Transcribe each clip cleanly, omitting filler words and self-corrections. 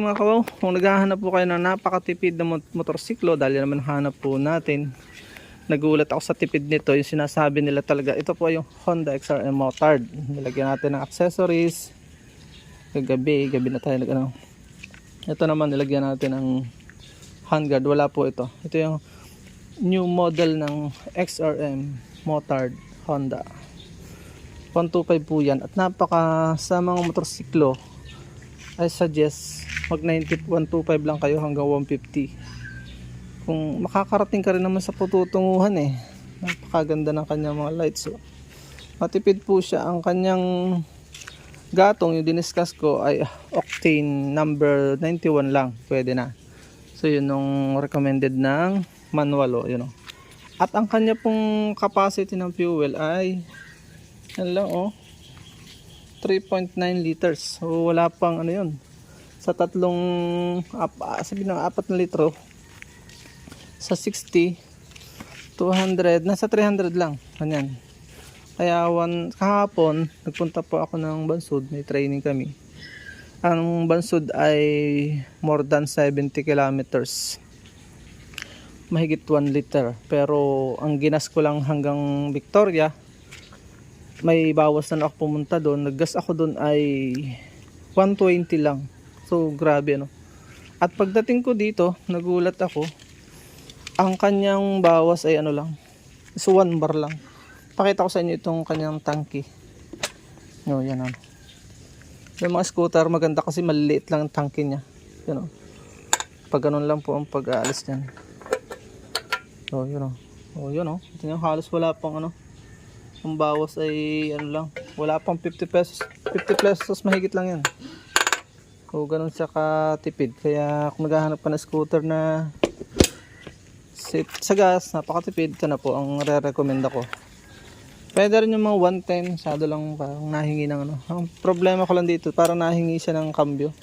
mga kawaw, kung naghahanap po kayo ng napakatipid na motorsiklo, dahil naman hanap po natin, nagulat ako sa tipid nito. Yung sinasabi nila talaga, ito po yung Honda XRM Motard. Nilagyan natin ng accessories. Gabi na tayo nag-ano. Ito naman nilagyan natin ng handguard. Wala po ito. Ito yung new model ng XRM Motard Honda. 125 po yan. At napaka sa mga motorsiklo, I suggest mag 125 lang kayo hanggang 150. Kung makakarating ka rin naman sa patutunguhan eh. Napakaganda ng kanyang mga lights. So, matipid po siya. Ang kanyang gatong yung diniscuss ko ay octane number 91 lang. Pwede na. So yun yung recommended ng manual o, yun o. At ang kanya pong capacity ng fuel ay yan lang o, 3.9 liters. So wala pang ano yun. Sa tatlong sabi ng 4 na litro sa 60 200 nasa 300 lang. Ganyan. Kaya kahapon nagpunta po ako ng Bansud, may training kami. Ang Bansud ay more than 70 kilometers. Mahigit 1 liter. Pero ang ginas ko lang hanggang Victoria, may bawas na ako pumunta doon. Naggas ako doon ay 120 lang. So grabe ano. At pagdating ko dito, nagulat ako. Ang kanyang bawas ay ano lang. So 1 bar lang. Pakita ko sa inyo itong kanyang tanki. No, yan ano. Yung mga scooter maganda kasi maliliit lang ang tanki niya. Yan o. Pag ganun lang po ang pag-aalis niyan. So yun o. O yun o. Ito yung halos wala pang ano. Ang bawas ay ano lang, wala pang 50 pesos. 50 pesos mahigit lang yan. So ganun siya katipid. Kaya kung maghahanap ka na scooter na sa gas, napakatipid, ito na po ang re-recommend ako. Pwede rin yung mga 110, masyado lang parang nahingi ng ano. Ang problema ko lang dito, parang nahingi siya ng cambio.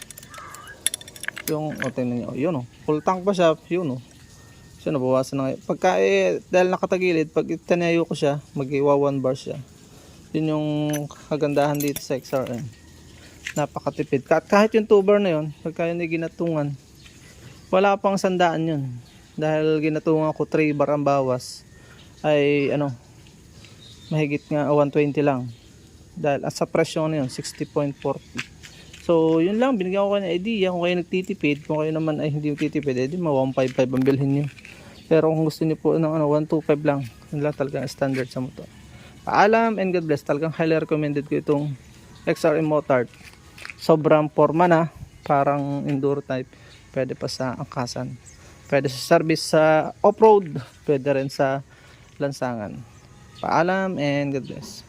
Yung, tingnan nyo, yun o, full tank pa siya, yun o. So nabawasan na ngayon. Pagka dahil nakatagilid, pag itinayo ko siya, mag-iwa 1 bar siya. Yun yung kagandahan dito sa XRM. Napakatipid. Kahit yung 2 bar na yun, pagka yun ay ginatungan, wala pang 100 yun. Dahil ginatungan ko 3 bar ang bawas, ay ano, mahigit nga 120 lang. Dahil sa presyo na yun, 60.40. So yun lang, binigyan ko kayo ng idea. Kung kayo nagtitipid, kung kayo naman ay hindi nagtitipid, edi ma-155 ang bilhin nyo. Pero kung gusto niyo po ng 125 lang, yun lang talaga standard sa motor. Paalam and God bless. Talagang highly recommended ko itong XRM Motard. Sobrang forma na, parang enduro type. Pwede pa sa angkasan. Pwede sa service sa off-road. Pwede rin sa lansangan. Paalam and God bless.